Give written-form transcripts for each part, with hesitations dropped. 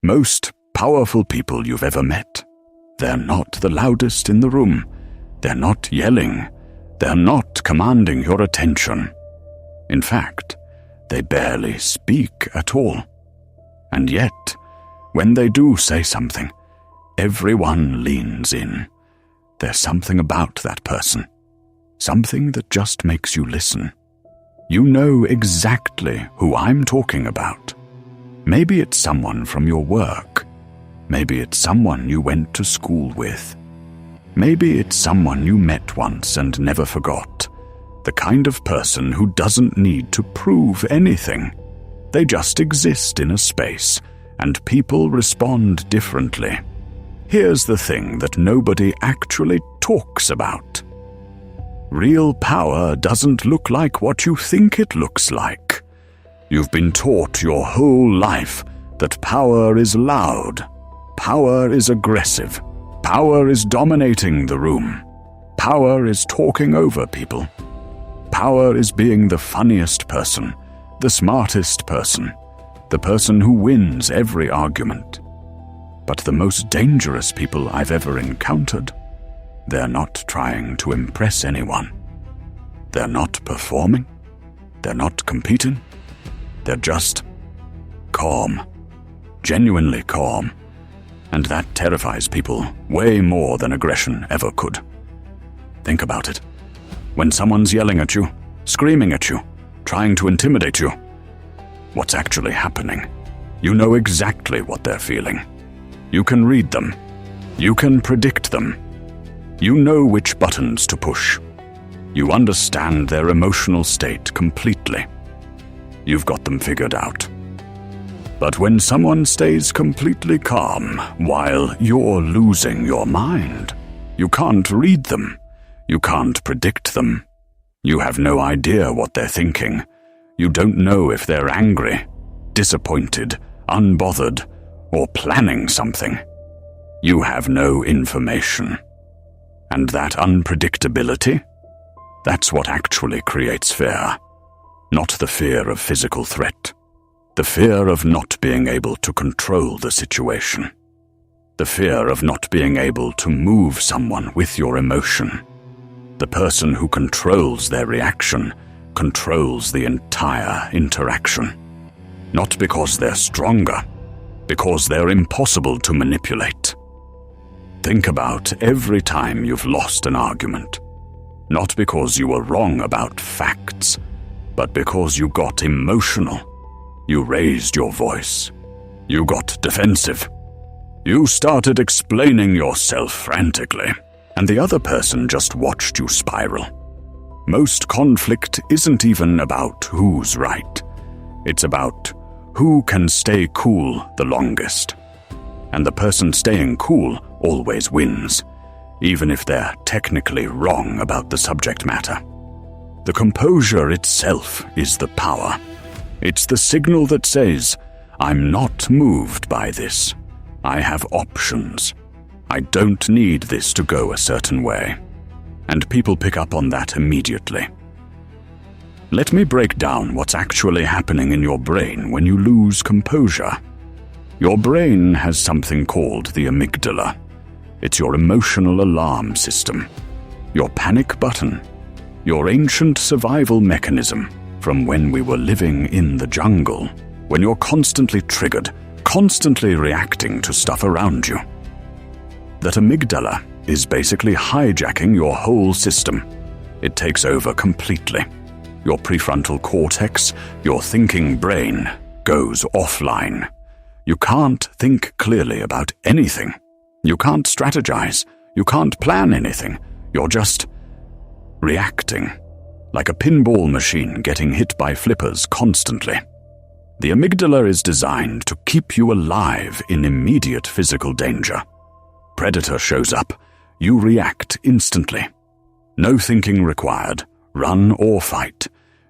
Most powerful people you've ever met, they're not the loudest in the room. They're not yelling. They're not commanding your attention. In fact, they barely speak at all. And yet, when they do say something, everyone leans in. There's something about that person, something that just makes you listen. You know exactly who I'm talking about. Maybe it's someone from your work. Maybe it's someone you went to school with. Maybe it's someone you met once and never forgot. The kind of person who doesn't need to prove anything. They just exist in a space, and people respond differently. Here's the thing that nobody actually talks about. Real power doesn't look like what you think it looks like. You've been taught your whole life that power is loud, power is aggressive, power is dominating the room, power is talking over people, power is being the funniest person, the smartest person, the person who wins every argument. But the most dangerous people I've ever encountered, they're not trying to impress anyone. They're not performing. They're not competing. They're just calm, genuinely calm. And that terrifies people way more than aggression ever could. Think about it. When someone's yelling at you, screaming at you, trying to intimidate you, what's actually happening? You know exactly what they're feeling. You can read them. You can predict them. You know which buttons to push. You understand their emotional state completely. You've got them figured out. But when someone stays completely calm while you're losing your mind, you can't read them. You can't predict them. You have no idea what they're thinking. You don't know if they're angry, disappointed, unbothered, or planning something. You have no information. And that unpredictability, that's what actually creates fear. Not the fear of physical threat. The fear of not being able to control the situation. The fear of not being able to move someone with your emotion. The person who controls their reaction controls the entire interaction. Not because they're stronger, because they're impossible to manipulate. Think about every time you've lost an argument. Not because you were wrong about facts, but because you got emotional. You raised your voice. You got defensive. You started explaining yourself frantically, and the other person just watched you spiral. Most conflict isn't even about who's right. It's about who can stay cool the longest. And the person staying cool always wins, even if they're technically wrong about the subject matter. The composure itself is the power. It's the signal that says, I'm not moved by this. I have options. I don't need this to go a certain way. And people pick up on that immediately. Let me break down what's actually happening in your brain when you lose composure. Your brain has something called the amygdala. It's your emotional alarm system, your panic button, your ancient survival mechanism from when we were living in the jungle, when you're constantly triggered, constantly reacting to stuff around you. That amygdala is basically hijacking your whole system. It takes over completely. Your prefrontal cortex, your thinking brain, goes offline. You can't think clearly about anything. You can't strategize. You can't plan anything. You're just reacting, like a pinball machine getting hit by flippers constantly. The amygdala is designed to keep you alive in immediate physical danger. Predator shows up. You react instantly. No thinking required. Run or fight.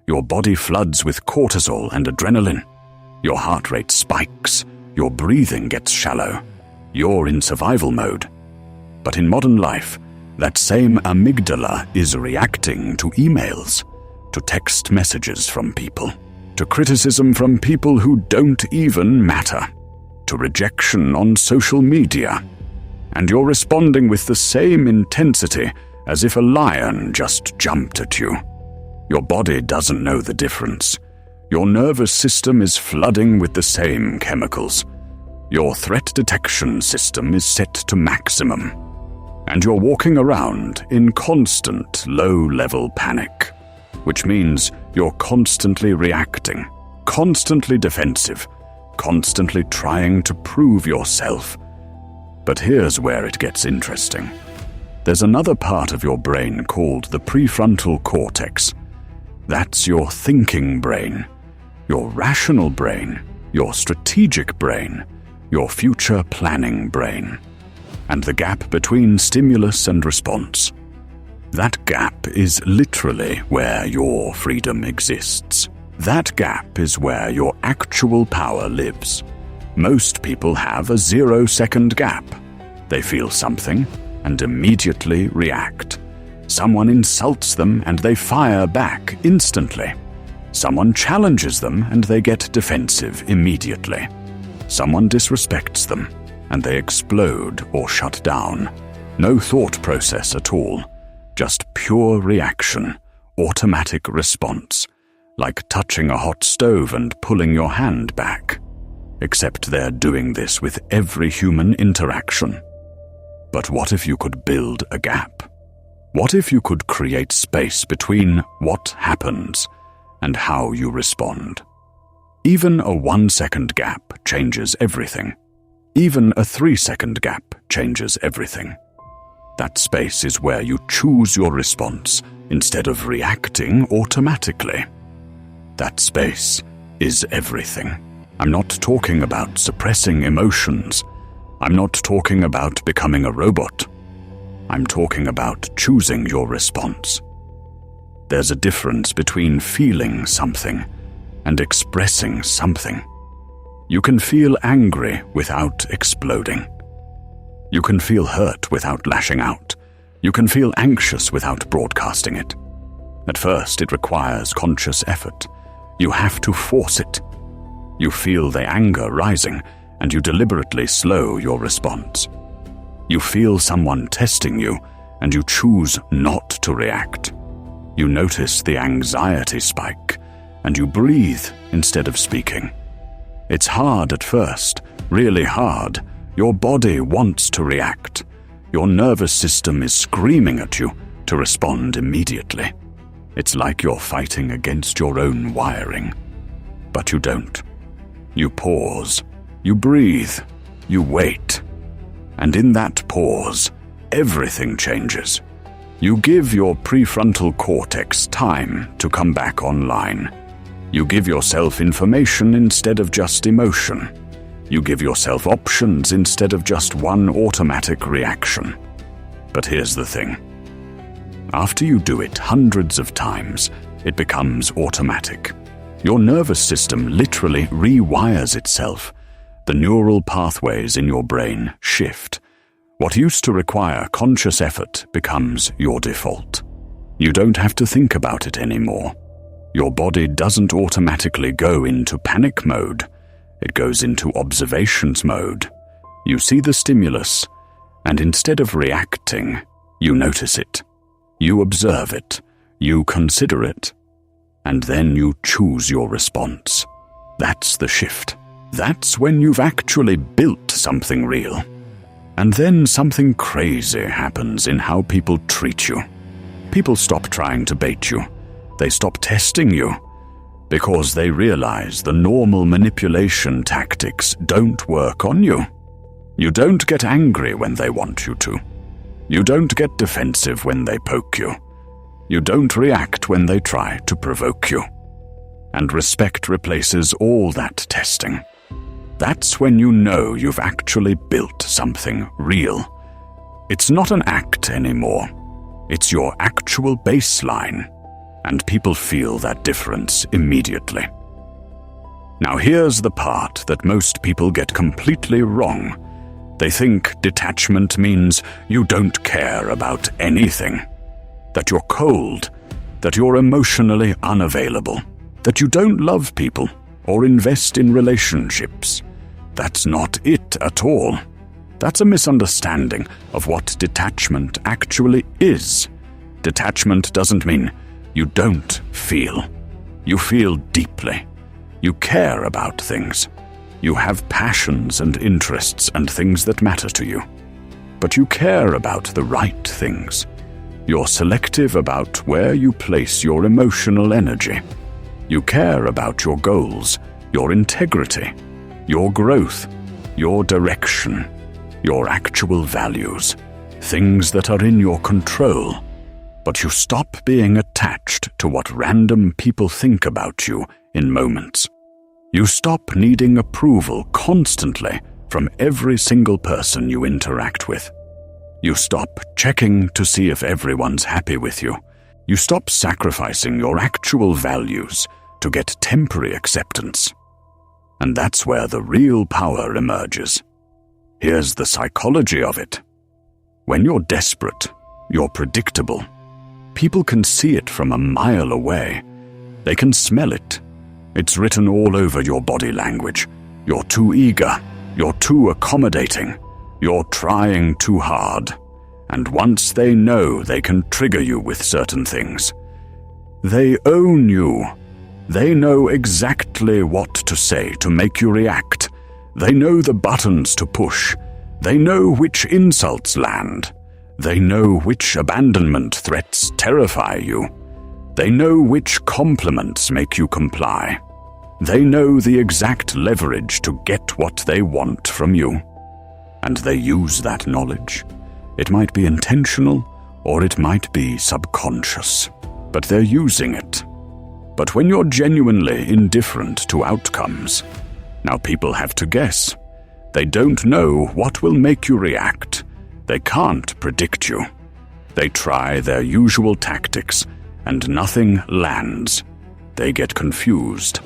Your body floods with cortisol and adrenaline. Your heart rate spikes. Your breathing gets shallow. You're in survival mode. But in modern life, that same amygdala is reacting to emails, to text messages from people, to criticism from people who don't even matter, to rejection on social media, and you're responding with the same intensity as if a lion just jumped at you. Your body doesn't know the difference. Your nervous system is flooding with the same chemicals. Your threat detection system is set to maximum, and you're walking around in constant low-level panic, which means you're constantly reacting, constantly defensive, constantly trying to prove yourself. But here's where it gets interesting. There's another part of your brain called the prefrontal cortex. That's your thinking brain, your rational brain, your strategic brain, your future planning brain, and the gap between stimulus and response. That gap is literally where your freedom exists. That gap is where your actual power lives. Most people have a 0-second gap. They feel something and immediately react. Someone insults them and they fire back instantly. Someone challenges them and they get defensive immediately. Someone disrespects them and they explode or shut down. No thought process at all, just pure reaction, automatic response, like touching a hot stove and pulling your hand back. Except they're doing this with every human interaction. But what if you could build a gap? What if you could create space between what happens and how you respond? Even a 1-second gap changes everything. Even a 3-second gap changes everything. That space is where you choose your response instead of reacting automatically. That space is everything. I'm not talking about suppressing emotions. I'm not talking about becoming a robot. I'm talking about choosing your response. There's a difference between feeling something and expressing something. You can feel angry without exploding. You can feel hurt without lashing out. You can feel anxious without broadcasting it. At first, it requires conscious effort. You have to force it. You feel the anger rising, and you deliberately slow your response. You feel someone testing you, and you choose not to react. You notice the anxiety spike, and you breathe instead of speaking. It's hard at first, really hard. Your body wants to react. Your nervous system is screaming at you to respond immediately. It's like you're fighting against your own wiring. But you don't. You pause. You breathe. You wait. And in that pause, everything changes. You give your prefrontal cortex time to come back online. You give yourself information instead of just emotion. You give yourself options instead of just one automatic reaction. But here's the thing. After you do it hundreds of times, it becomes automatic. Your nervous system literally rewires itself. The neural pathways in your brain shift. What used to require conscious effort becomes your default. You don't have to think about it anymore. Your body doesn't automatically go into panic mode. It goes into observations mode. You see the stimulus, and instead of reacting, you notice it. You observe it. You consider it. And then you choose your response. That's the shift. That's when you've actually built something real. And then something crazy happens in how people treat you. People stop trying to bait you. They stop testing you because they realize the normal manipulation tactics don't work on you. You don't get angry when they want you to. You don't get defensive when they poke you. You don't react when they try to provoke you. And respect replaces all that testing. That's when you know you've actually built something real. It's not an act anymore. It's your actual baseline. And people feel that difference immediately. Now here's the part that most people get completely wrong. They think detachment means you don't care about anything. That you're cold. That you're emotionally unavailable. That you don't love people or invest in relationships. That's not it at all. That's a misunderstanding of what detachment actually is. Detachment doesn't mean you don't feel. You feel deeply. You care about things. You have passions and interests and things that matter to you. But you care about the right things. You're selective about where you place your emotional energy. You care about your goals, your integrity, your growth, your direction, your actual values, things that are in your control. But you stop being attached to what random people think about you in moments. You stop needing approval constantly from every single person you interact with. You stop checking to see if everyone's happy with you. You stop sacrificing your actual values to get temporary acceptance. And that's where the real power emerges. Here's the psychology of it. When you're desperate, you're predictable. People can see it from a mile away. They can smell it. It's written all over your body language. You're too eager. You're too accommodating. You're trying too hard. And once they know they can trigger you with certain things, they own you. They know exactly what to say to make you react. They know the buttons to push. They know which insults land. They know which abandonment threats terrify you. They know which compliments make you comply. They know the exact leverage to get what they want from you. And they use that knowledge. It might be intentional, or it might be subconscious, but they're using it. But when you're genuinely indifferent to outcomes, now people have to guess. They don't know what will make you react. They can't predict you. They try their usual tactics, and nothing lands. They get confused.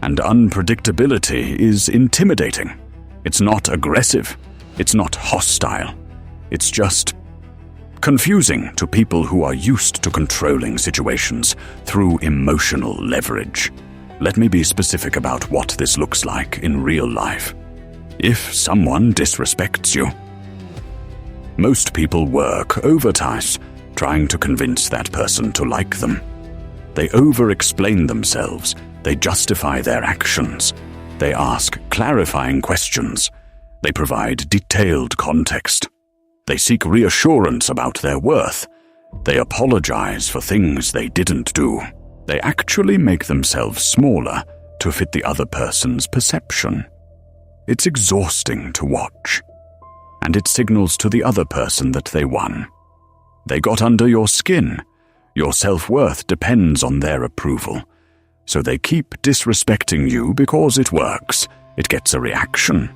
And unpredictability is intimidating. It's not aggressive. It's not hostile. It's just confusing to people who are used to controlling situations through emotional leverage. Let me be specific about what this looks like in real life. If someone disrespects you, most people work overtime trying to convince that person to like them. They over-explain themselves. They justify their actions. They ask clarifying questions. They provide detailed context. They seek reassurance about their worth. They apologize for things they didn't do. They actually make themselves smaller to fit the other person's perception. It's exhausting to watch. And it signals to the other person that they won. They got under your skin. Your self-worth depends on their approval. So they keep disrespecting you because it works. It gets a reaction.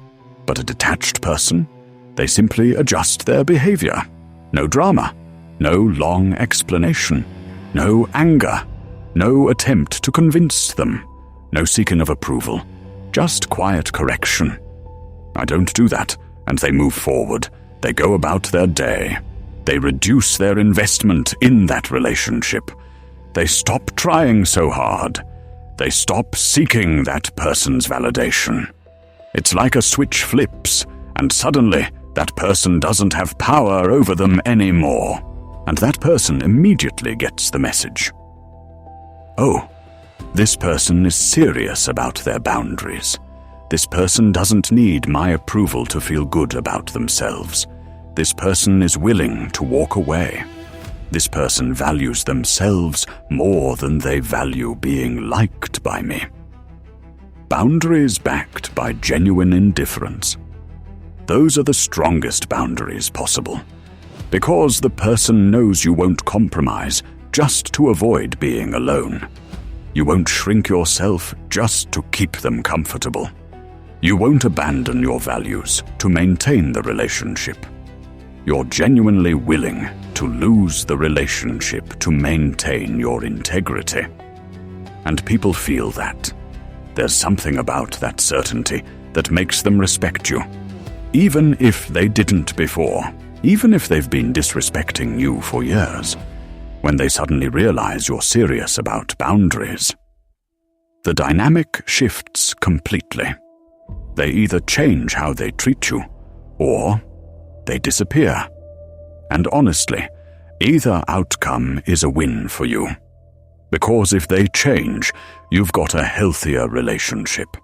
But a detached person, they simply adjust their behavior. No drama, no long explanation, no anger, no attempt to convince them, no seeking of approval, just quiet correction. I don't do that, and they move forward. They go about their day. They reduce their investment in that relationship. They stop trying so hard. They stop seeking that person's validation. It's like a switch flips, and suddenly that person doesn't have power over them anymore, and that person immediately gets the message. Oh, this person is serious about their boundaries. This person doesn't need my approval to feel good about themselves. This person is willing to walk away. This person values themselves more than they value being liked by me. Boundaries backed by genuine indifference. Those are the strongest boundaries possible, because the person knows you won't compromise just to avoid being alone. You won't shrink yourself just to keep them comfortable. You won't abandon your values to maintain the relationship. You're genuinely willing to lose the relationship to maintain your integrity. And people feel that. There's something about that certainty that makes them respect you. Even if they didn't before, even if they've been disrespecting you for years, when they suddenly realize you're serious about boundaries, the dynamic shifts completely. They either change how they treat you, or they disappear. And honestly, either outcome is a win for you. Because if they change, you've got a healthier relationship.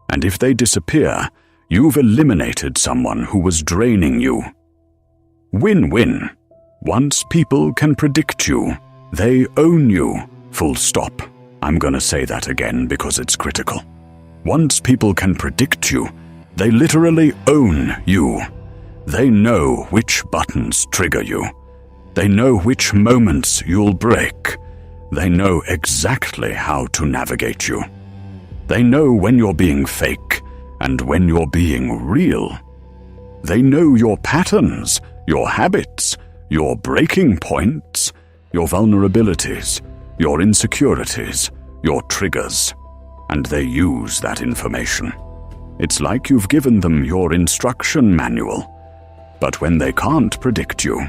And if they disappear, you've eliminated someone who was draining you. Win-win. Once people can predict you, they own you. Full stop. I'm gonna say that again because it's critical. Once people can predict you, they literally own you. They know which buttons trigger you. They know which moments you'll break. They know exactly how to navigate you. They know when you're being fake and when you're being real. They know your patterns, your habits, your breaking points, your vulnerabilities, your insecurities, your triggers, and they use that information. It's like you've given them your instruction manual, but when they can't predict you,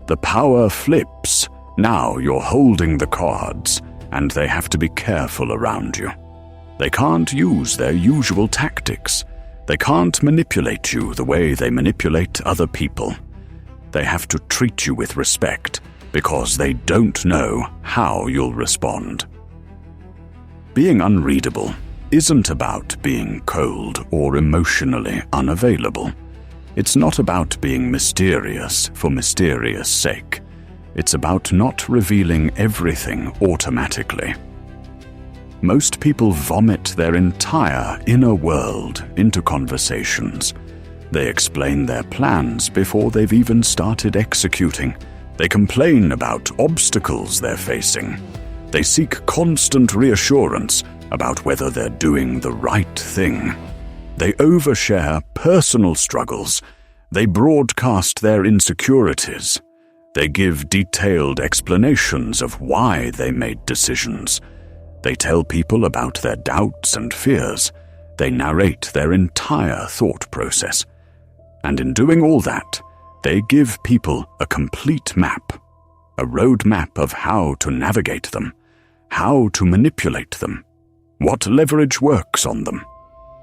the power flips. Now you're holding the cards, and they have to be careful around you. They can't use their usual tactics. They can't manipulate you the way they manipulate other people. They have to treat you with respect because they don't know how you'll respond. Being unreadable isn't about being cold or emotionally unavailable. It's not about being mysterious for mysterious sake. It's about not revealing everything automatically. Most people vomit their entire inner world into conversations. They explain their plans before they've even started executing. They complain about obstacles they're facing. They seek constant reassurance about whether they're doing the right thing. They overshare personal struggles. They broadcast their insecurities. They give detailed explanations of why they made decisions. They tell people about their doubts and fears. They narrate their entire thought process. And in doing all that, they give people a complete map, a roadmap of how to navigate them, how to manipulate them, what leverage works on them,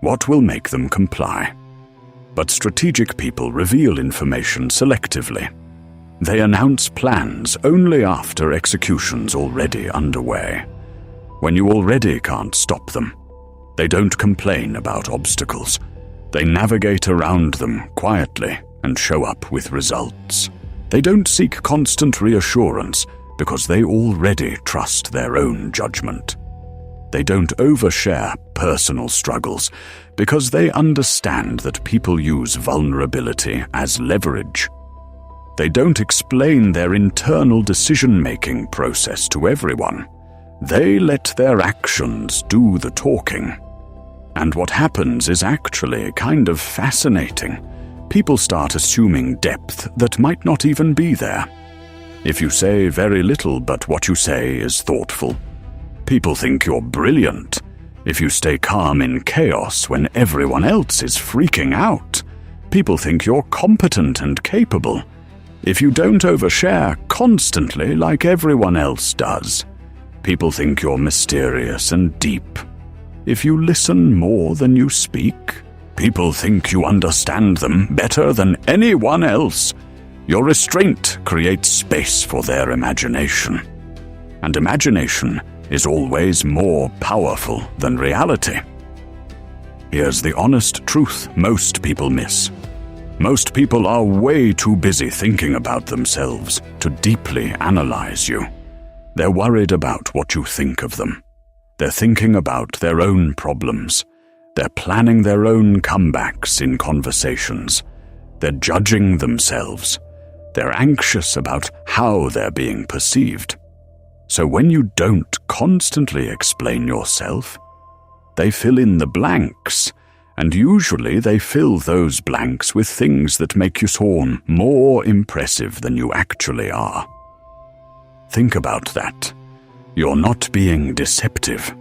what will make them comply. But strategic people reveal information selectively. They announce plans only after execution's already underway, when you already can't stop them. They don't complain about obstacles. They navigate around them quietly and show up with results. They don't seek constant reassurance because they already trust their own judgment. They don't overshare personal struggles because they understand that people use vulnerability as leverage. They don't explain their internal decision-making process to everyone. They let their actions do the talking. And what happens is actually kind of fascinating. People start assuming depth that might not even be there. If you say very little but what you say is thoughtful, people think you're brilliant. If you stay calm in chaos when everyone else is freaking out, people think you're competent and capable. If you don't overshare constantly like everyone else does, people think you're mysterious and deep. If you listen more than you speak, people think you understand them better than anyone else. Your restraint creates space for their imagination. And imagination is always more powerful than reality. Here's the honest truth most people miss. Most people are way too busy thinking about themselves to deeply analyze you. They're worried about what you think of them. They're thinking about their own problems. They're planning their own comebacks in conversations. They're judging themselves. They're anxious about how they're being perceived. So when you don't constantly explain yourself, they fill in the blanks, and usually they fill those blanks with things that make you seem more impressive than you actually are. Think about that. You're not being deceptive.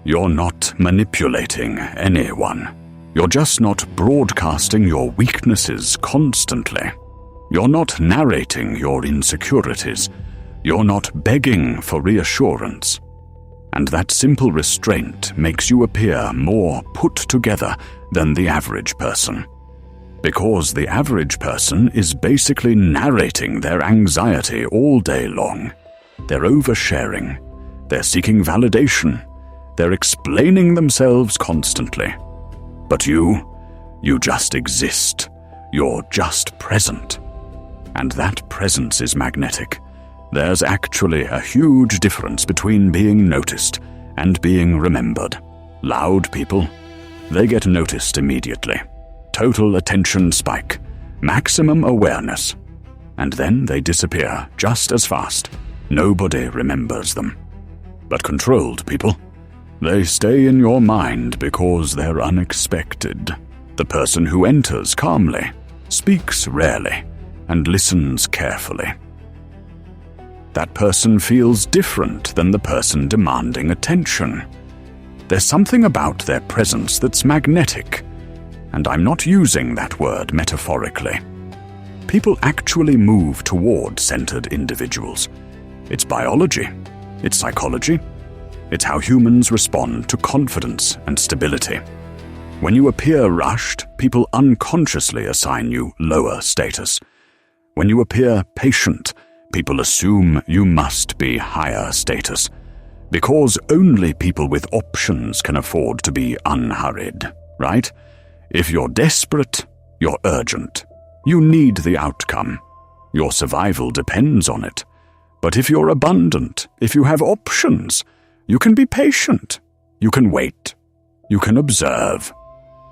You're not manipulating anyone. You're just not broadcasting your weaknesses constantly. You're not narrating your insecurities. You're not begging for reassurance. And that simple restraint makes you appear more put together than the average person. Because the average person is basically narrating their anxiety all day long. They're oversharing. They're seeking validation. They're explaining themselves constantly. But you just exist. You're just present. And that presence is magnetic. There's actually a huge difference between being noticed and being remembered. Loud people, they get noticed immediately. Total attention spike, maximum awareness, and then they disappear just as fast. Nobody remembers them. But controlled people, they stay in your mind because they're unexpected. The person who enters calmly, speaks rarely, and listens carefully. That person feels different than the person demanding attention. There's something about their presence that's magnetic, and I'm not using that word metaphorically. People actually move toward centered individuals. It's biology, it's psychology, it's how humans respond to confidence and stability. When you appear rushed, people unconsciously assign you lower status. When you appear patient, people assume you must be higher status, because only people with options can afford to be unhurried, right? If you're desperate, you're urgent. You need the outcome. Your survival depends on it. But if you're abundant, if you have options, you can be patient. You can wait. You can observe.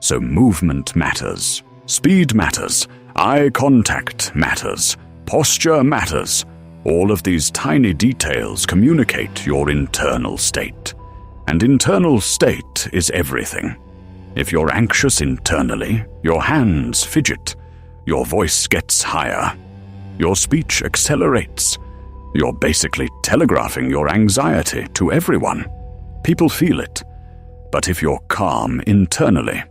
So movement matters. Speed matters. Eye contact matters. Posture matters. All of these tiny details communicate your internal state. And internal state is everything. If you're anxious internally, your hands fidget, your voice gets higher, your speech accelerates. You're basically telegraphing your anxiety to everyone. People feel it. But if you're calm internally,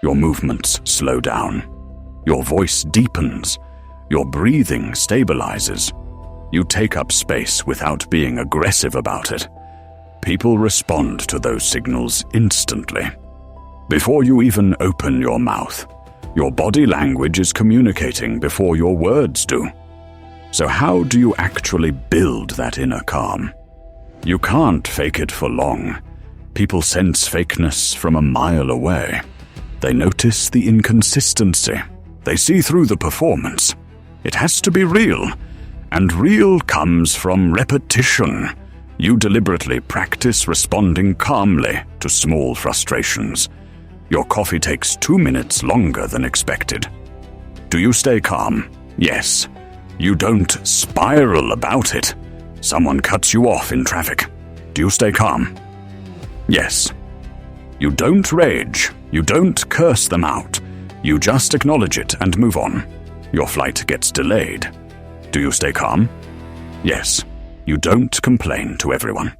your movements slow down, your voice deepens, your breathing stabilizes. You take up space without being aggressive about it. People respond to those signals instantly. Before you even open your mouth, your body language is communicating before your words do. So how do you actually build that inner calm? You can't fake it for long. People sense fakeness from a mile away. They notice the inconsistency. They see through the performance. It has to be real. And real comes from repetition. You deliberately practice responding calmly to small frustrations. Your coffee takes 2 minutes longer than expected. Do you stay calm? Yes. You don't spiral about it. Someone cuts you off in traffic. Do you stay calm? Yes. You don't rage. You don't curse them out. You just acknowledge it and move on. Your flight gets delayed. Do you stay calm? Yes. You don't complain to everyone.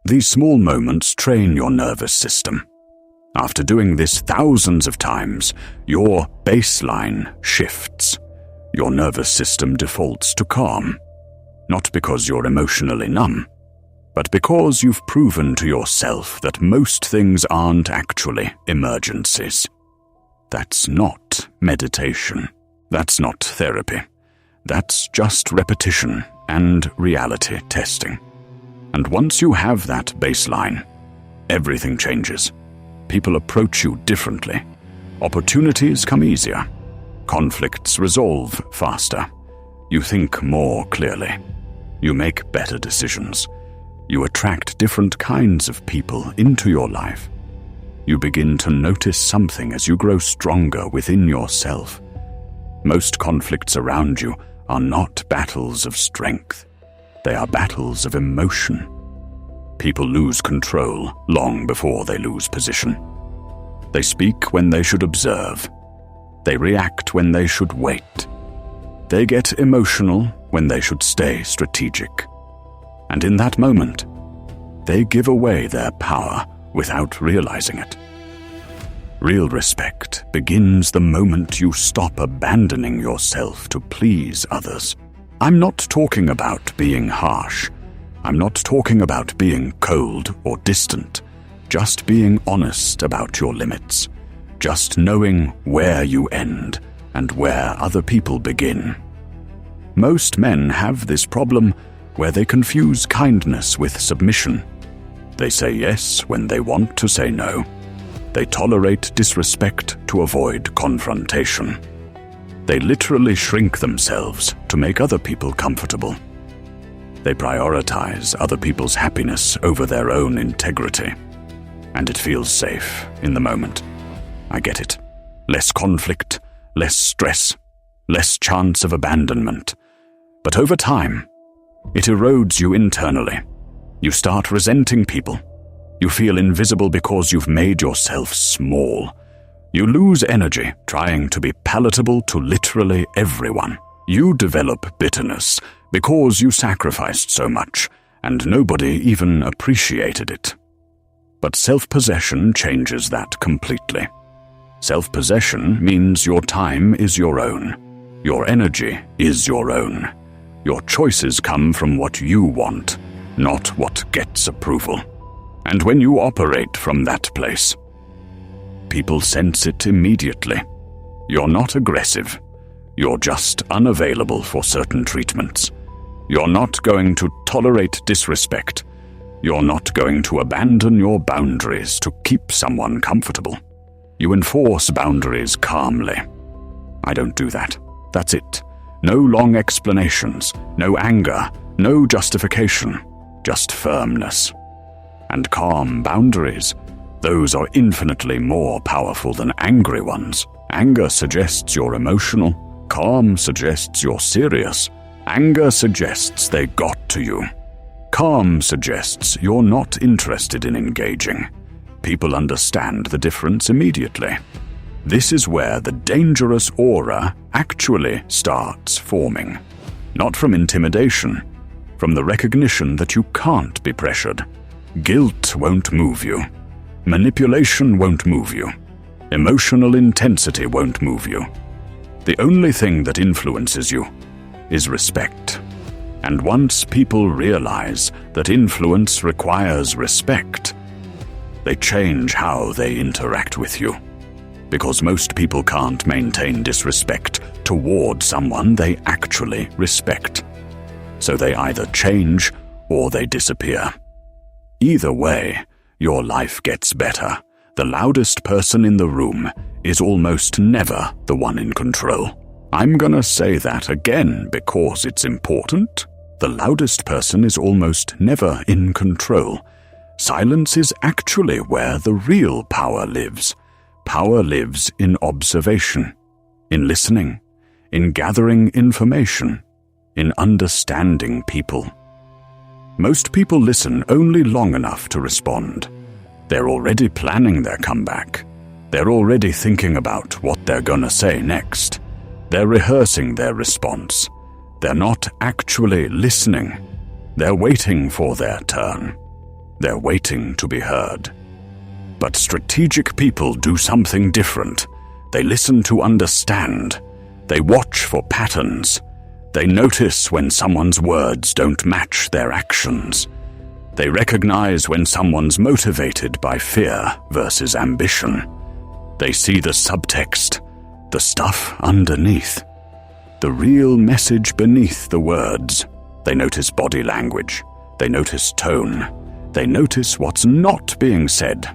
These small moments train your nervous system. After doing this thousands of times, your baseline shifts. Your nervous system defaults to calm, not because you're emotionally numb, but because you've proven to yourself that most things aren't actually emergencies. That's not meditation. That's not therapy. That's just repetition and reality testing. And once you have that baseline, everything changes. People approach you differently. Opportunities come easier. Conflicts resolve faster. You think more clearly. You make better decisions. You attract different kinds of people into your life. You begin to notice something as you grow stronger within yourself. Most conflicts around you are not battles of strength. They are battles of emotion. People lose control long before they lose position. They speak when they should observe. They react when they should wait. They get emotional when they should stay strategic. And in that moment, they give away their power without realizing it. Real respect begins the moment you stop abandoning yourself to please others. I'm not talking about being harsh. I'm not talking about being cold or distant, just being honest about your limits, just knowing where you end and where other people begin. Most men have this problem where they confuse kindness with submission. They say yes when they want to say no. They tolerate disrespect to avoid confrontation. They literally shrink themselves to make other people comfortable. They prioritize other people's happiness over their own integrity. And it feels safe in the moment. I get it. Less conflict, less stress, less chance of abandonment. But over time, it erodes you internally. You start resenting people. You feel invisible because you've made yourself small. You lose energy trying to be palatable to literally everyone. You develop bitterness because you sacrificed so much, and nobody even appreciated it. But self-possession changes that completely. Self-possession means your time is your own. Your energy is your own. Your choices come from what you want, not what gets approval. And when you operate from that place, people sense it immediately. You're not aggressive. You're just unavailable for certain treatments. You're not going to tolerate disrespect. You're not going to abandon your boundaries to keep someone comfortable. You enforce boundaries calmly. I don't do that. That's it. No long explanations, no anger, no justification, just firmness. And calm boundaries, those are infinitely more powerful than angry ones. Anger suggests you're emotional. Calm suggests you're serious. Anger suggests they got to you. Calm suggests you're not interested in engaging. People understand the difference immediately. This is where the dangerous aura actually starts forming. Not from intimidation, from the recognition that you can't be pressured. Guilt won't move you. Manipulation won't move you. Emotional intensity won't move you. The only thing that influences you is respect. And once people realize that influence requires respect, they change how they interact with you. Because most people can't maintain disrespect toward someone they actually respect. So they either change or they disappear. Either way, your life gets better. The loudest person in the room is almost never the one in control. I'm gonna say that again because it's important. The loudest person is almost never in control. Silence is actually where the real power lives. Power lives in observation, in listening, in gathering information, in understanding people. Most people listen only long enough to respond. They're already planning their comeback. They're already thinking about what they're gonna say next. They're rehearsing their response. They're not actually listening. They're waiting for their turn. They're waiting to be heard. But strategic people do something different. They listen to understand. They watch for patterns. They notice when someone's words don't match their actions. They recognize when someone's motivated by fear versus ambition. They see the subtext, the stuff underneath, the real message beneath the words. They notice body language. They notice tone. They notice what's not being said.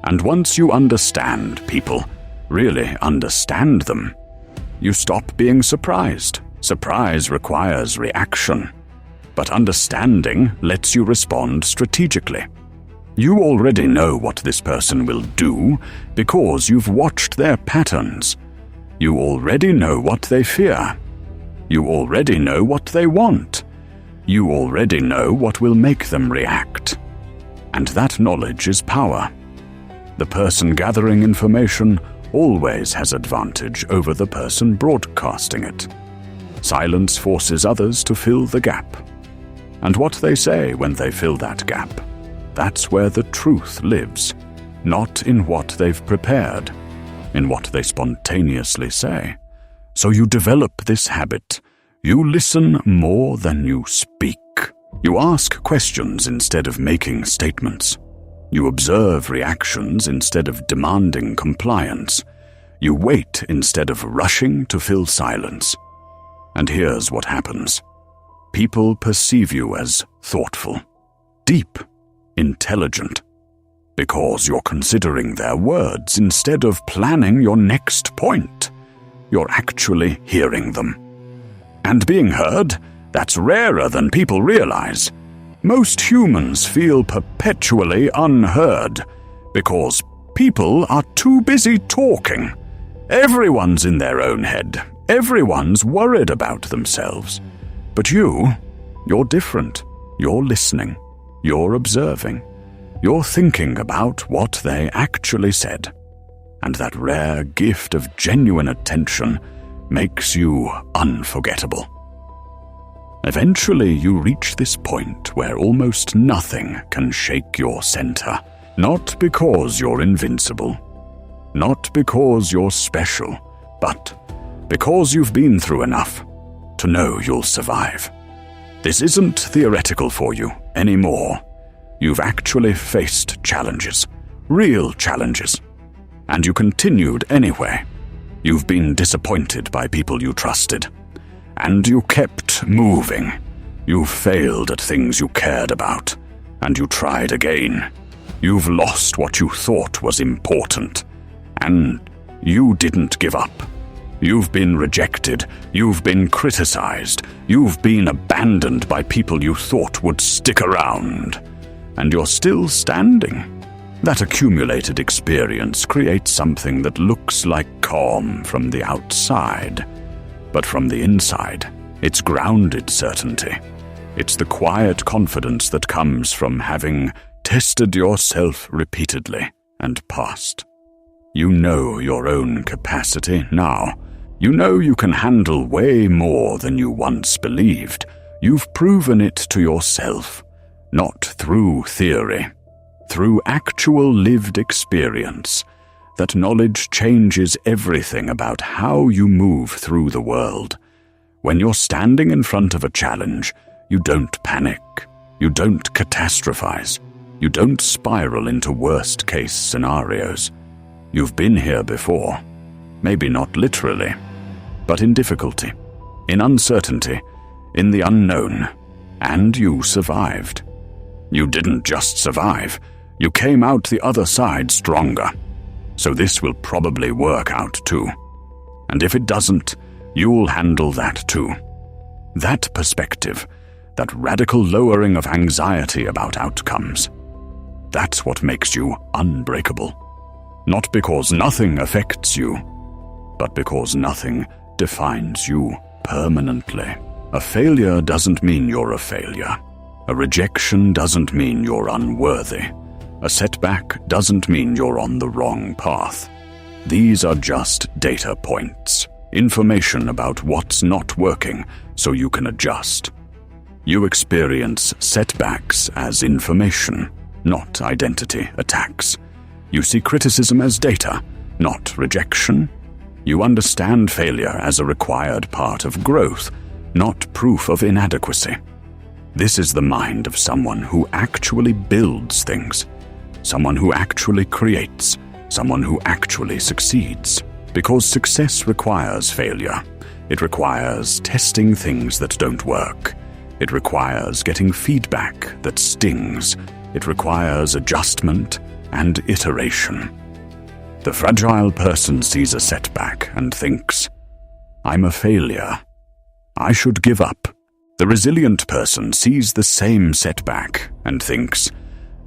And once you understand people, really understand them, you stop being surprised. Surprise requires reaction. But understanding lets you respond strategically. You already know what this person will do because you've watched their patterns. You already know what they fear. You already know what they want. You already know what will make them react. And that knowledge is power. The person gathering information always has advantage over the person broadcasting it. Silence forces others to fill the gap. And what they say when they fill that gap, that's where the truth lives, not in what they've prepared, in what they spontaneously say. So you develop this habit. You listen more than you speak. You ask questions instead of making statements. You observe reactions instead of demanding compliance. You wait instead of rushing to fill silence. And here's what happens. People perceive you as thoughtful, deep, intelligent, because you're considering their words instead of planning your next point. You're actually hearing them. And being heard, that's rarer than people realize. Most humans feel perpetually unheard because people are too busy talking. Everyone's in their own head. Everyone's worried about themselves. But you're different. You're listening. You're observing. You're thinking about what they actually said. And that rare gift of genuine attention makes you unforgettable. Eventually, you reach this point where almost nothing can shake your center. Not because you're invincible. Not because you're special, but because you've been through enough to know you'll survive. This isn't theoretical for you anymore. You've actually faced challenges, real challenges, and you continued anyway. You've been disappointed by people you trusted, and you kept moving. You failed at things you cared about, and you tried again. You've lost what you thought was important, and you didn't give up. You've been rejected, you've been criticized, you've been abandoned by people you thought would stick around, and you're still standing. That accumulated experience creates something that looks like calm from the outside, but from the inside, it's grounded certainty. It's the quiet confidence that comes from having tested yourself repeatedly and passed. You know your own capacity now. You know you can handle way more than you once believed. You've proven it to yourself, not through theory, through actual lived experience. That knowledge changes everything about how you move through the world. When you're standing in front of a challenge, you don't panic. You don't catastrophize. You don't spiral into worst-case scenarios. You've been here before. Maybe not literally, but in difficulty, in uncertainty, in the unknown, and you survived. You didn't just survive. You came out the other side stronger. So this will probably work out too. And if it doesn't, you'll handle that too. That perspective, that radical lowering of anxiety about outcomes, that's what makes you unbreakable. Not because nothing affects you, but because nothing defines you permanently. A failure doesn't mean you're a failure. A rejection doesn't mean you're unworthy. A setback doesn't mean you're on the wrong path. These are just data points, information about what's not working so you can adjust. You experience setbacks as information, not identity attacks. You see criticism as data, not rejection. You understand failure as a required part of growth, not proof of inadequacy. This is the mind of someone who actually builds things, someone who actually creates, someone who actually succeeds. Because success requires failure. It requires testing things that don't work. It requires getting feedback that stings. It requires adjustment and iteration. The fragile person sees a setback and thinks, I'm a failure. I should give up. The resilient person sees the same setback and thinks,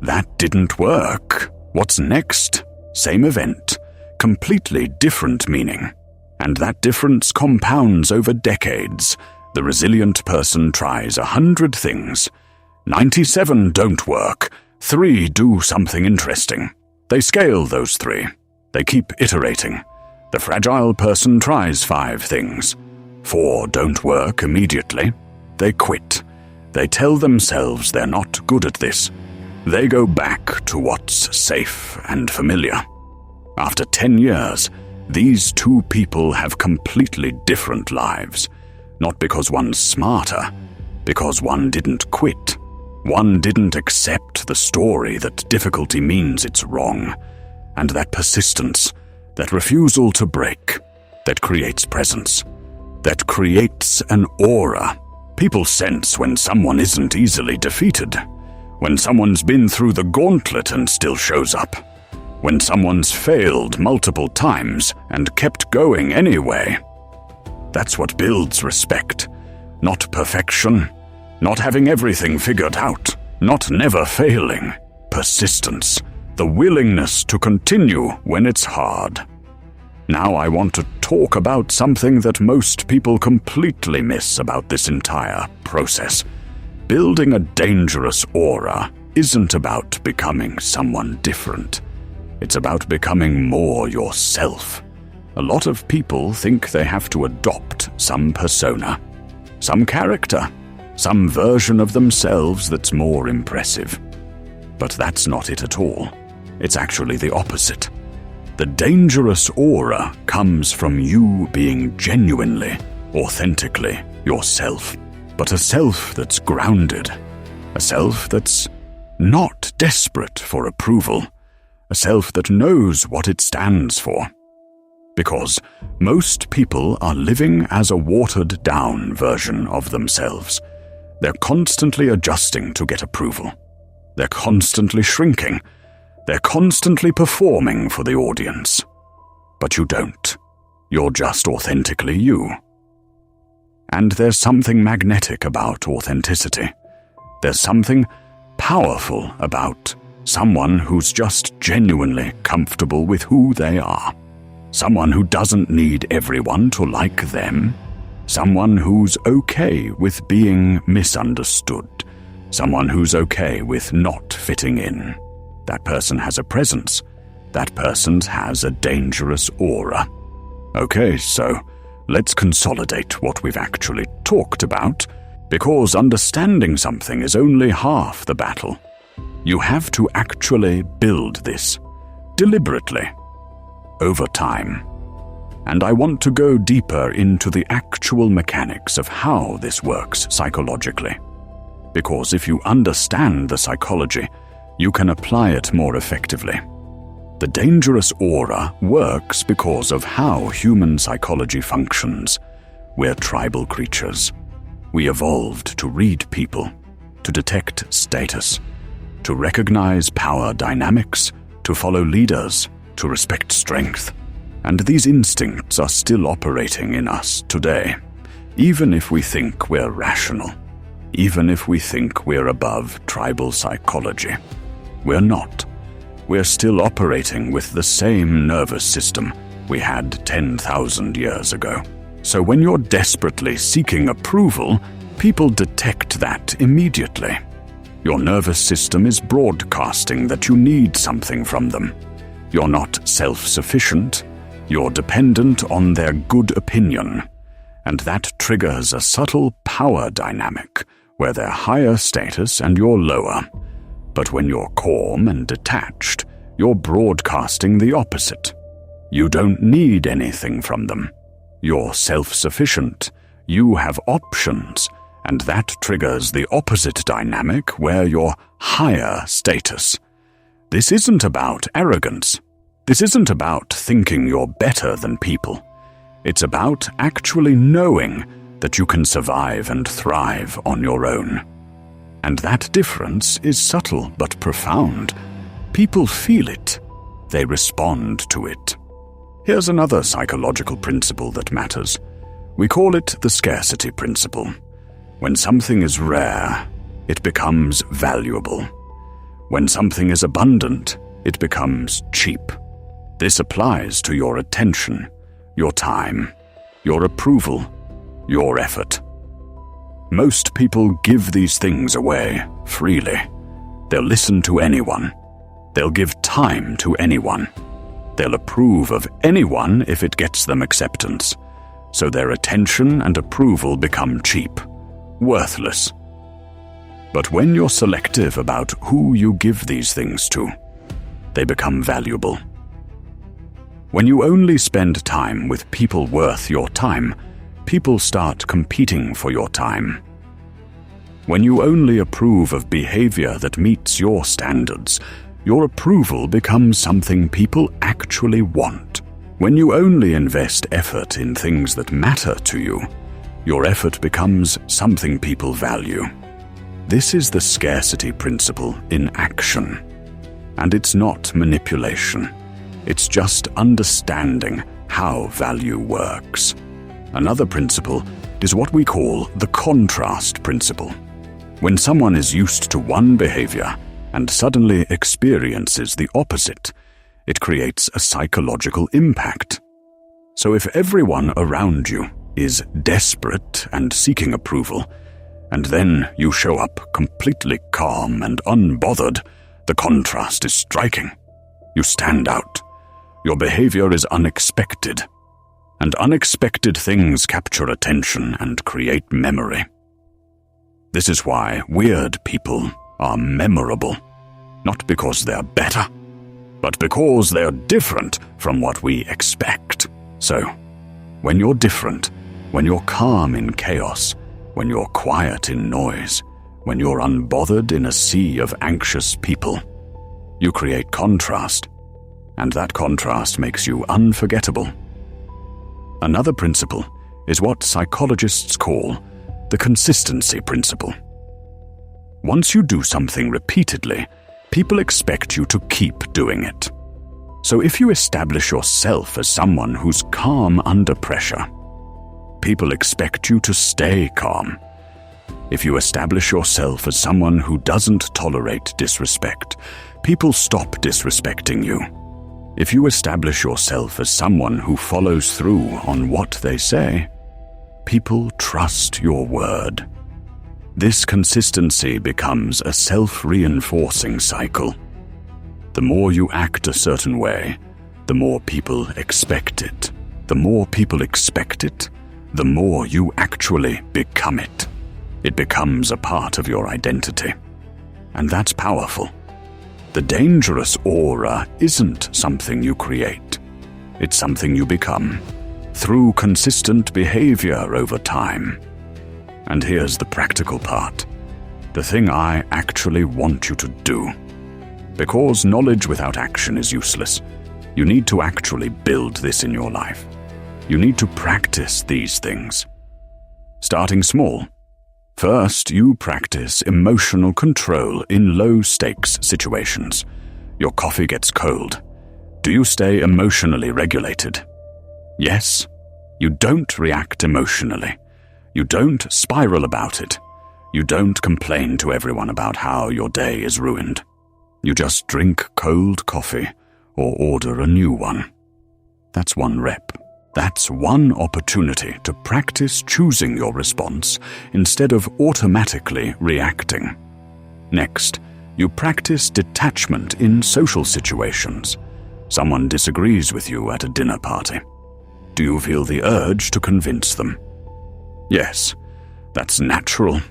that didn't work. What's next? Same event, completely different meaning. And that difference compounds over decades. The resilient person tries 100 things. 97 don't work. 3 do something interesting. They scale those 3. They keep iterating. The fragile person tries 5 things. 4 don't work immediately. They quit. They tell themselves they're not good at this. They go back to what's safe and familiar. After 10 years, these 2 people have completely different lives. Not because one's smarter, because one didn't quit. One didn't accept the story that difficulty means it's wrong, and that persistence, that refusal to break, that creates presence, that creates an aura. People sense when someone isn't easily defeated, when someone's been through the gauntlet and still shows up, when someone's failed multiple times and kept going anyway. That's what builds respect, not perfection, not having everything figured out, not never failing. Persistence, the willingness to continue when it's hard. Now I want to talk about something that most people completely miss about this entire process. Building a dangerous aura isn't about becoming someone different. It's about becoming more yourself. A lot of people think they have to adopt some persona, some character, some version of themselves that's more impressive. But that's not it at all. It's actually the opposite. The dangerous aura comes from you being genuinely, authentically yourself, but a self that's grounded, a self that's not desperate for approval, a self that knows what it stands for. Because most people are living as a watered-down version of themselves. They're constantly adjusting to get approval. They're constantly shrinking. They're constantly performing for the audience. But you don't. You're just authentically you. And there's something magnetic about authenticity. There's something powerful about someone who's just genuinely comfortable with who they are. Someone who doesn't need everyone to like them. Someone who's okay with being misunderstood. Someone who's okay with not fitting in. That person has a presence. That person has a dangerous aura. Okay, so let's consolidate what we've actually talked about, because understanding something is only half the battle. You have to actually build this, deliberately, over time. And I want to go deeper into the actual mechanics of how this works psychologically. Because if you understand the psychology, you can apply it more effectively. The dangerous aura works because of how human psychology functions. We're tribal creatures. We evolved to read people, to detect status, to recognize power dynamics, to follow leaders, to respect strength. And these instincts are still operating in us today, even if we think we're rational, even if we think we're above tribal psychology. We're not. We're still operating with the same nervous system we had 10,000 years ago. So when you're desperately seeking approval, people detect that immediately. Your nervous system is broadcasting that you need something from them. You're not self-sufficient. You're dependent on their good opinion. And that triggers a subtle power dynamic where they're higher status and you're lower. But when you're calm and detached, you're broadcasting the opposite. You don't need anything from them. You're self-sufficient. You have options, and that triggers the opposite dynamic where you're higher status. This isn't about arrogance. This isn't about thinking you're better than people. It's about actually knowing that you can survive and thrive on your own. And that difference is subtle but profound. People feel it. They respond to it. Here's another psychological principle that matters. We call it the scarcity principle. When something is rare, it becomes valuable. When something is abundant, it becomes cheap. This applies to your attention, your time, your approval, your effort. Most people give these things away freely. They'll listen to anyone. They'll give time to anyone. They'll approve of anyone if it gets them acceptance. So their attention and approval become cheap, worthless. But when you're selective about who you give these things to, they become valuable. When you only spend time with people worth your time, people start competing for your time. When you only approve of behavior that meets your standards, your approval becomes something people actually want. When you only invest effort in things that matter to you, your effort becomes something people value. This is the scarcity principle in action. And it's not manipulation. It's just understanding how value works. Another principle is what we call the contrast principle. When someone is used to one behavior and suddenly experiences the opposite, it creates a psychological impact. So if everyone around you is desperate and seeking approval, and then you show up completely calm and unbothered, the contrast is striking. You stand out. Your behavior is unexpected. And unexpected things capture attention and create memory. This is why weird people are memorable. Not because they're better, but because they're different from what we expect. So, when you're different, when you're calm in chaos, when you're quiet in noise, when you're unbothered in a sea of anxious people, you create contrast, and that contrast makes you unforgettable. Another principle is what psychologists call the consistency principle. Once you do something repeatedly, people expect you to keep doing it. So if you establish yourself as someone who's calm under pressure, people expect you to stay calm. If you establish yourself as someone who doesn't tolerate disrespect, people stop disrespecting you. If you establish yourself as someone who follows through on what they say, people trust your word. This consistency becomes a self-reinforcing cycle. The more you act a certain way, the more people expect it. The more people expect it, the more you actually become it. It becomes a part of your identity. And that's powerful. The dangerous aura isn't something you create. It's something you become, through consistent behavior over time. And here's the practical part. The thing I actually want you to do. Because knowledge without action is useless, you need to actually build this in your life. You need to practice these things. Starting small. First, you practice emotional control in low-stakes situations. Your coffee gets cold. Do you stay emotionally regulated? Yes. You don't react emotionally. You don't spiral about it. You don't complain to everyone about how your day is ruined. You just drink cold coffee or order a new one. That's one rep. That's one opportunity to practice choosing your response instead of automatically reacting. Next, you practice detachment in social situations. Someone disagrees with you at a dinner party. Do you feel the urge to convince them? Yes, that's natural,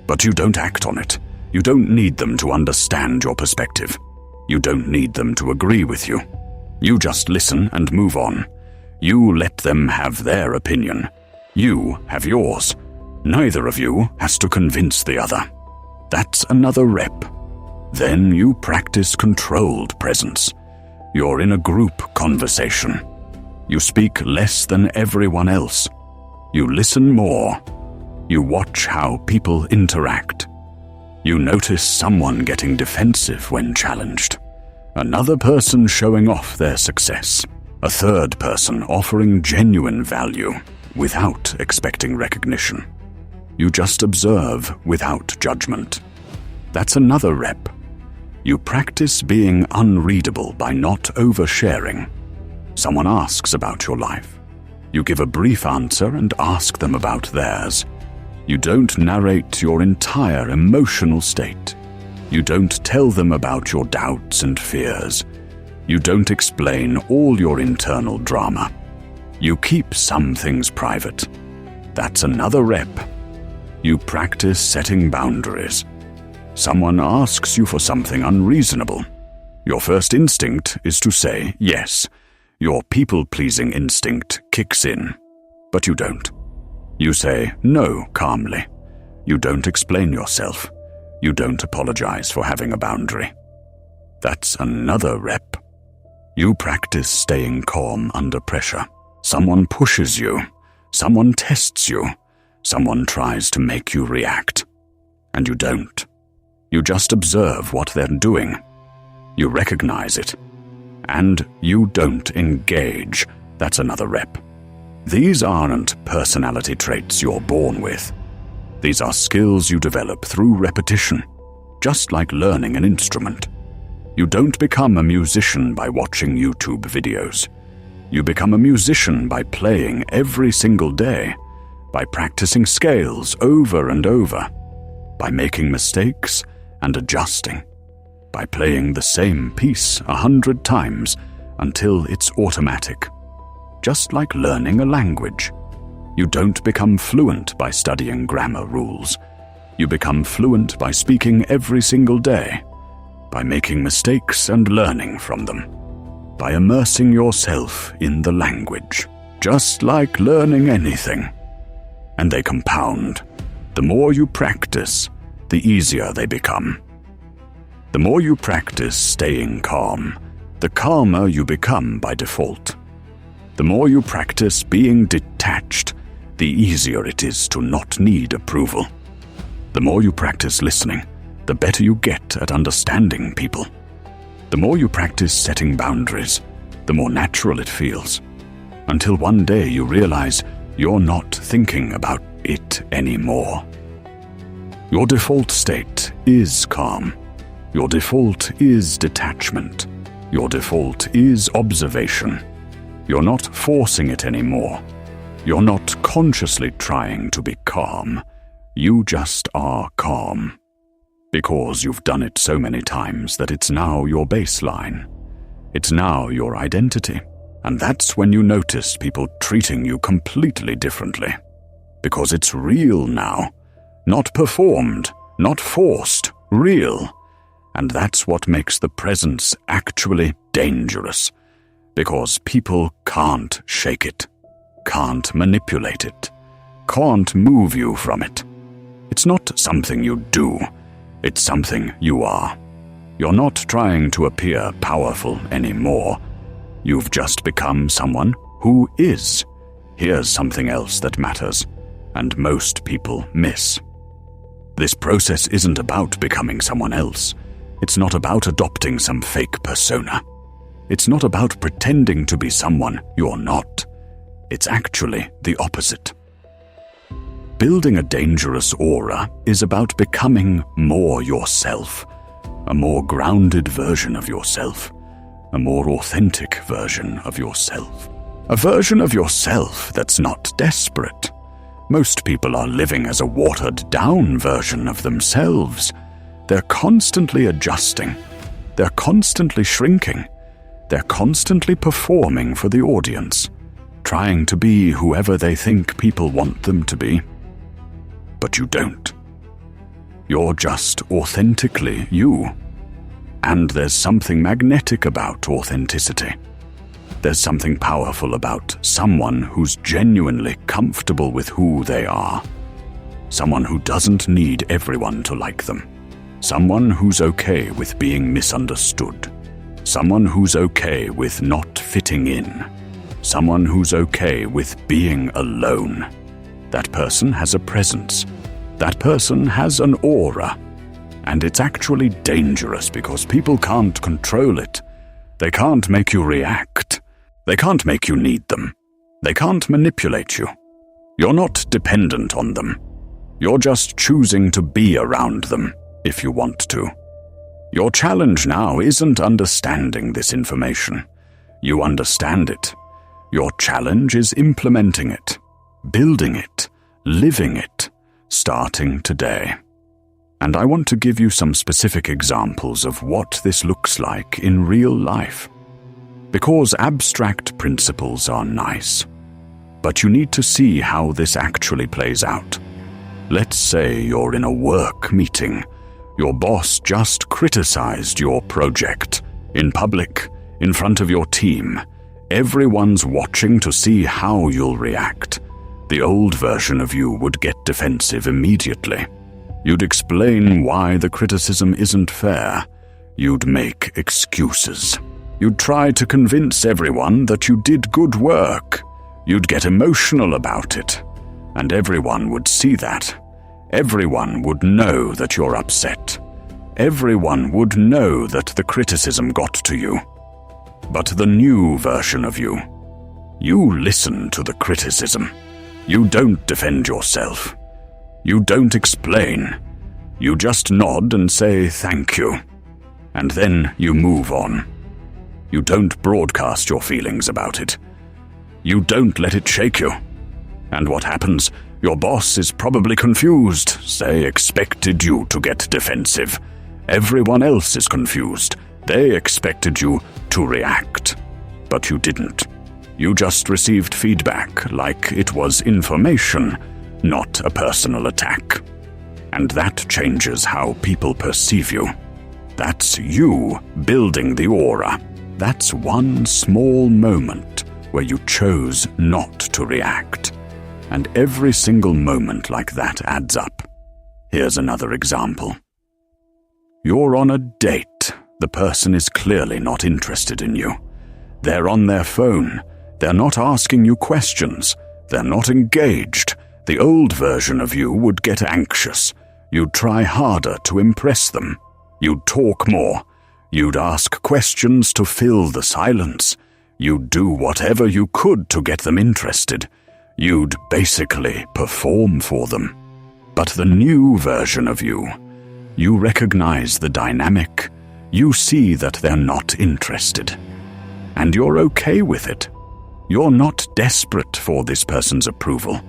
but you don't act on it. You don't need them to understand your perspective. You don't need them to agree with you. You just listen and move on. You let them have their opinion. You have yours. Neither of you has to convince the other. That's another rep. Then you practice controlled presence. You're in a group conversation. You speak less than everyone else. You listen more. You watch how people interact. You notice someone getting defensive when challenged. Another person showing off their success. A third person offering genuine value without expecting recognition. You just observe without judgment. That's another rep. You practice being unreadable by not oversharing. Someone asks about your life. You give a brief answer and ask them about theirs. You don't narrate your entire emotional state. You don't tell them about your doubts and fears. You don't explain all your internal drama. You keep some things private. That's another rep. You practice setting boundaries. Someone asks you for something unreasonable. Your first instinct is to say yes. Your people-pleasing instinct kicks in, but you don't. You say no calmly. You don't explain yourself. You don't apologize for having a boundary. That's another rep. You practice staying calm under pressure. Someone pushes you. Someone tests you. Someone tries to make you react. And you don't. You just observe what they're doing. You recognize it. And you don't engage. That's another rep. These aren't personality traits you're born with. These are skills you develop through repetition, just like learning an instrument. You don't become a musician by watching YouTube videos. You become a musician by playing every single day, by practicing scales over and over, by making mistakes and adjusting, by playing the same piece 100 times until it's automatic. Just like learning a language. You don't become fluent by studying grammar rules. You become fluent by speaking every single day, by making mistakes and learning from them, by immersing yourself in the language, just like learning anything. And they compound. The more you practice, the easier they become. The more you practice staying calm, the calmer you become by default. The more you practice being detached, the easier it is to not need approval. The more you practice listening, the better you get at understanding people. The more you practice setting boundaries, the more natural it feels. Until one day you realize you're not thinking about it anymore. Your default state is calm. Your default is detachment. Your default is observation. You're not forcing it anymore. You're not consciously trying to be calm. You just are calm. Because you've done it so many times that it's now your baseline. It's now your identity. And that's when you notice people treating you completely differently. Because it's real now. Not performed, not forced, real. And that's what makes the presence actually dangerous. Because people can't shake it, can't manipulate it, can't move you from it. It's not something you do, it's something you are. You're not trying to appear powerful anymore. You've just become someone who is. Here's something else that matters, and most people miss. This process isn't about becoming someone else. It's not about adopting some fake persona. It's not about pretending to be someone you're not. It's actually the opposite. Building a dangerous aura is about becoming more yourself, a more grounded version of yourself, a more authentic version of yourself, a version of yourself that's not desperate. Most people are living as a watered-down version of themselves. They're constantly adjusting. They're constantly shrinking. They're constantly performing for the audience, trying to be whoever they think people want them to be. But you don't. You're just authentically you. And there's something magnetic about authenticity. There's something powerful about someone who's genuinely comfortable with who they are. Someone who doesn't need everyone to like them. Someone who's okay with being misunderstood. Someone who's okay with not fitting in. Someone who's okay with being alone. That person has a presence. That person has an aura. And it's actually dangerous because people can't control it. They can't make you react. They can't make you need them. They can't manipulate you. You're not dependent on them. You're just choosing to be around them if you want to. Your challenge now isn't understanding this information. You understand it. Your challenge is implementing it, building it, living it, starting today. And I want to give you some specific examples of what this looks like in real life. Because abstract principles are nice, but you need to see how this actually plays out. Let's say you're in a work meeting. Your boss just criticized your project in public, in front of your team. Everyone's watching to see how you'll react. The old version of you would get defensive immediately. You'd explain why the criticism isn't fair. You'd make excuses. You'd try to convince everyone that you did good work. You'd get emotional about it. And everyone would see that. Everyone would know that you're upset. Everyone would know that the criticism got to you. But the new version of you, you listen to the criticism. You don't defend yourself. You don't explain. You just nod and say thank you. And then you move on. You don't broadcast your feelings about it. You don't let it shake you. And what happens? Your boss is probably confused. They expected you to get defensive. Everyone else is confused. They expected you to react. But you didn't. You just received feedback like it was information, not a personal attack. And that changes how people perceive you. That's you building the aura. That's one small moment where you chose not to react. And every single moment like that adds up. Here's another example. You're on a date. The person is clearly not interested in you. They're on their phone. They're not asking you questions. They're not engaged. The old version of you would get anxious. You'd try harder to impress them. You'd talk more. You'd ask questions to fill the silence. You'd do whatever you could to get them interested. You'd basically perform for them. But the new version of you, you recognize the dynamic. You see that they're not interested. And you're okay with it. You're not desperate for this person's approval.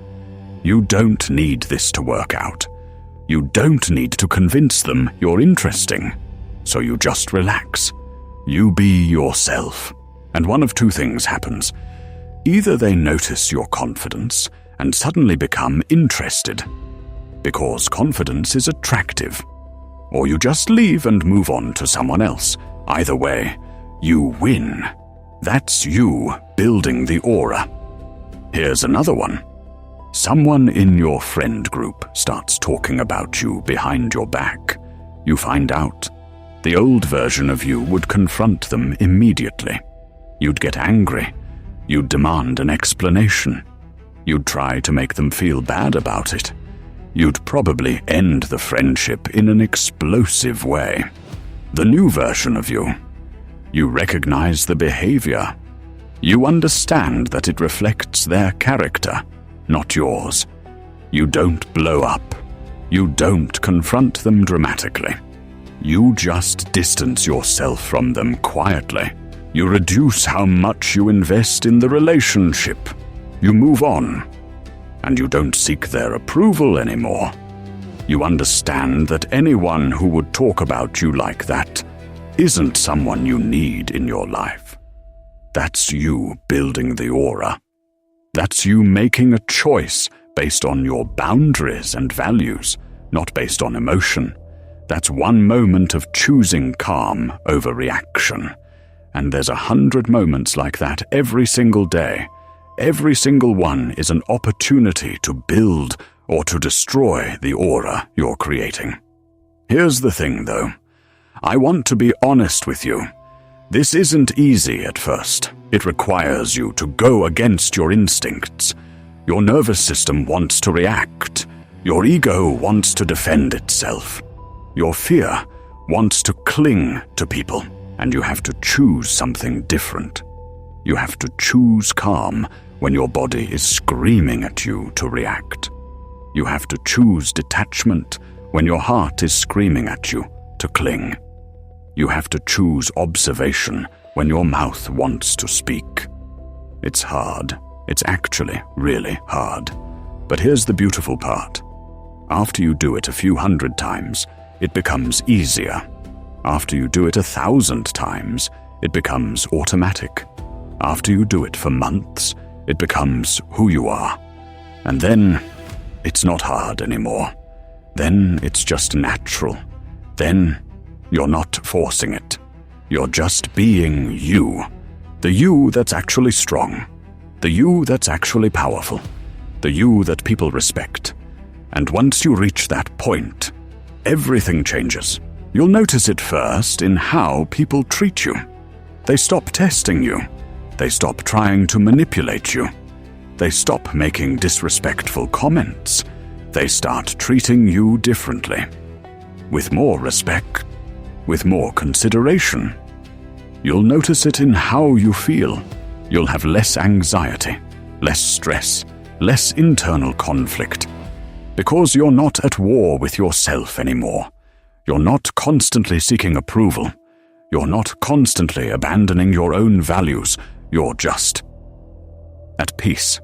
You don't need this to work out. You don't need to convince them you're interesting. So you just relax. You be yourself. And one of two things happens. Either they notice your confidence and suddenly become interested, because confidence is attractive, or you just leave and move on to someone else. Either way, you win. That's you building the aura. Here's another one. Someone in your friend group starts talking about you behind your back. You find out. The old version of you would confront them immediately. You'd get angry. You'd demand an explanation. You'd try to make them feel bad about it. You'd probably end the friendship in an explosive way. The new version of you, you recognize the behavior. You understand that it reflects their character, not yours. You don't blow up. You don't confront them dramatically. You just distance yourself from them quietly. You reduce how much you invest in the relationship. You move on. And you don't seek their approval anymore. You understand that anyone who would talk about you like that isn't someone you need in your life. That's you building the aura. That's you making a choice based on your boundaries and values, not based on emotion. That's one moment of choosing calm over reaction. And there's 100 moments like that every single day. Every single one is an opportunity to build or to destroy the aura you're creating. Here's the thing, though. I want to be honest with you. This isn't easy at first. It requires you to go against your instincts. Your nervous system wants to react. Your ego wants to defend itself. Your fear wants to cling to people, and you have to choose something different. You have to choose calm when your body is screaming at you to react. You have to choose detachment when your heart is screaming at you to cling. You have to choose observation when your mouth wants to speak. It's hard. It's actually really hard. But here's the beautiful part. After you do it a few hundred times, it becomes easier. After you do it 1,000 times, it becomes automatic. After you do it for months, it becomes who you are. And then, it's not hard anymore. Then it's just natural. Then, you're not forcing it. You're just being you. The you that's actually strong. The you that's actually powerful. the you that people respect. And once you reach that point, everything changes. You'll notice it first in how people treat you. They stop testing you. They stop trying to manipulate you. They stop making disrespectful comments. They start treating you differently, with more respect, with more consideration. You'll notice it in how you feel. You'll have less anxiety, less stress, less internal conflict, because you're not at war with yourself anymore. You're not constantly seeking approval. You're not constantly abandoning your own values. You're just at peace.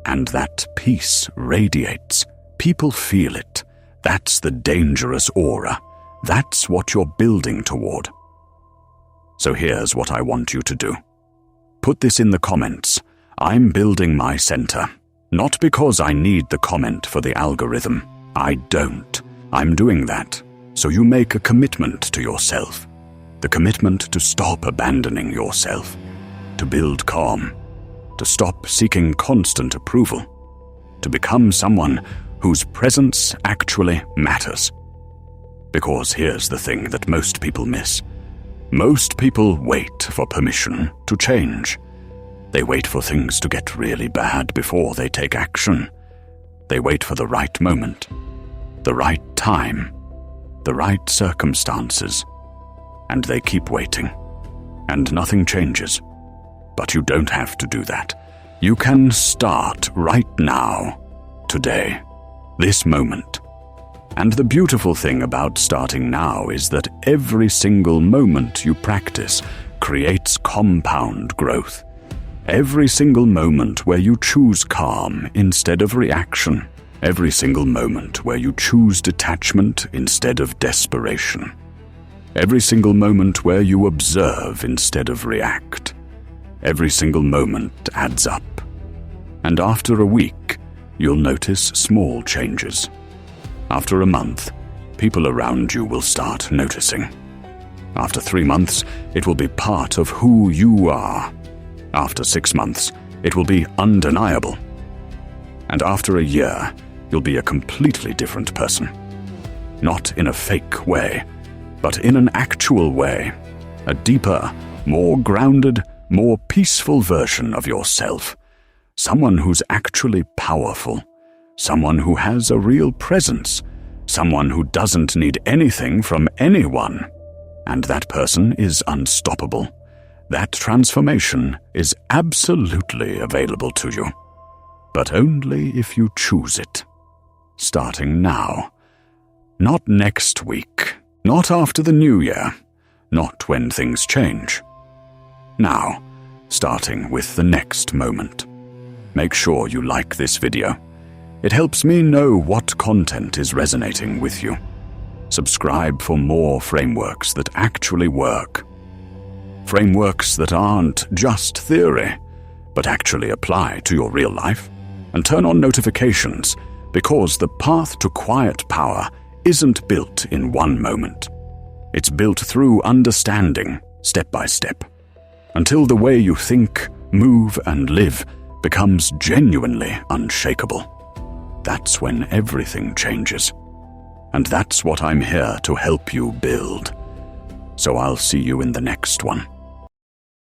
And that peace radiates. People feel it. That's the dangerous aura. That's what you're building toward. So here's what I want you to do. Put this in the comments. I'm building my center. Not because I need the comment for the algorithm. I don't. I'm doing that so you make a commitment to yourself. The commitment to stop abandoning yourself. To build calm. To stop seeking constant approval. To become someone whose presence actually matters. Because here's the thing that most people miss. Most people wait for permission to change. They wait for things to get really bad before they take action. They wait for the right moment, the right time, the right circumstances. And they keep waiting. And nothing changes. But you don't have to do that. You can start right now, today, this moment. And the beautiful thing about starting now is that every single moment you practice creates compound growth. Every single moment where you choose calm instead of reaction. Every single moment where you choose detachment instead of desperation. Every single moment where you observe instead of react. Every single moment adds up. And after a week, you'll notice small changes. After a month, people around you will start noticing. After 3 months, it will be part of who you are. After 6 months, it will be undeniable. And after a year, you'll be a completely different person. Not in a fake way, but in an actual way. A deeper, more grounded, more peaceful version of yourself. Someone who's actually powerful. Someone who has a real presence. Someone who doesn't need anything from anyone. And that person is unstoppable. That transformation is absolutely available to you. But only if you choose it. Starting now. Not next week. Not after the new year. Not when things change. Now, starting with the next moment. Make sure you like this video. It helps me know what content is resonating with you. Subscribe for more frameworks that actually work. Frameworks that aren't just theory, but actually apply to your real life. And turn on notifications, because the path to quiet power isn't built in one moment. It's built through understanding, step by step, until the way you think, move, and live becomes genuinely unshakable. That's when everything changes. And that's what I'm here to help you build. So I'll see you in the next one.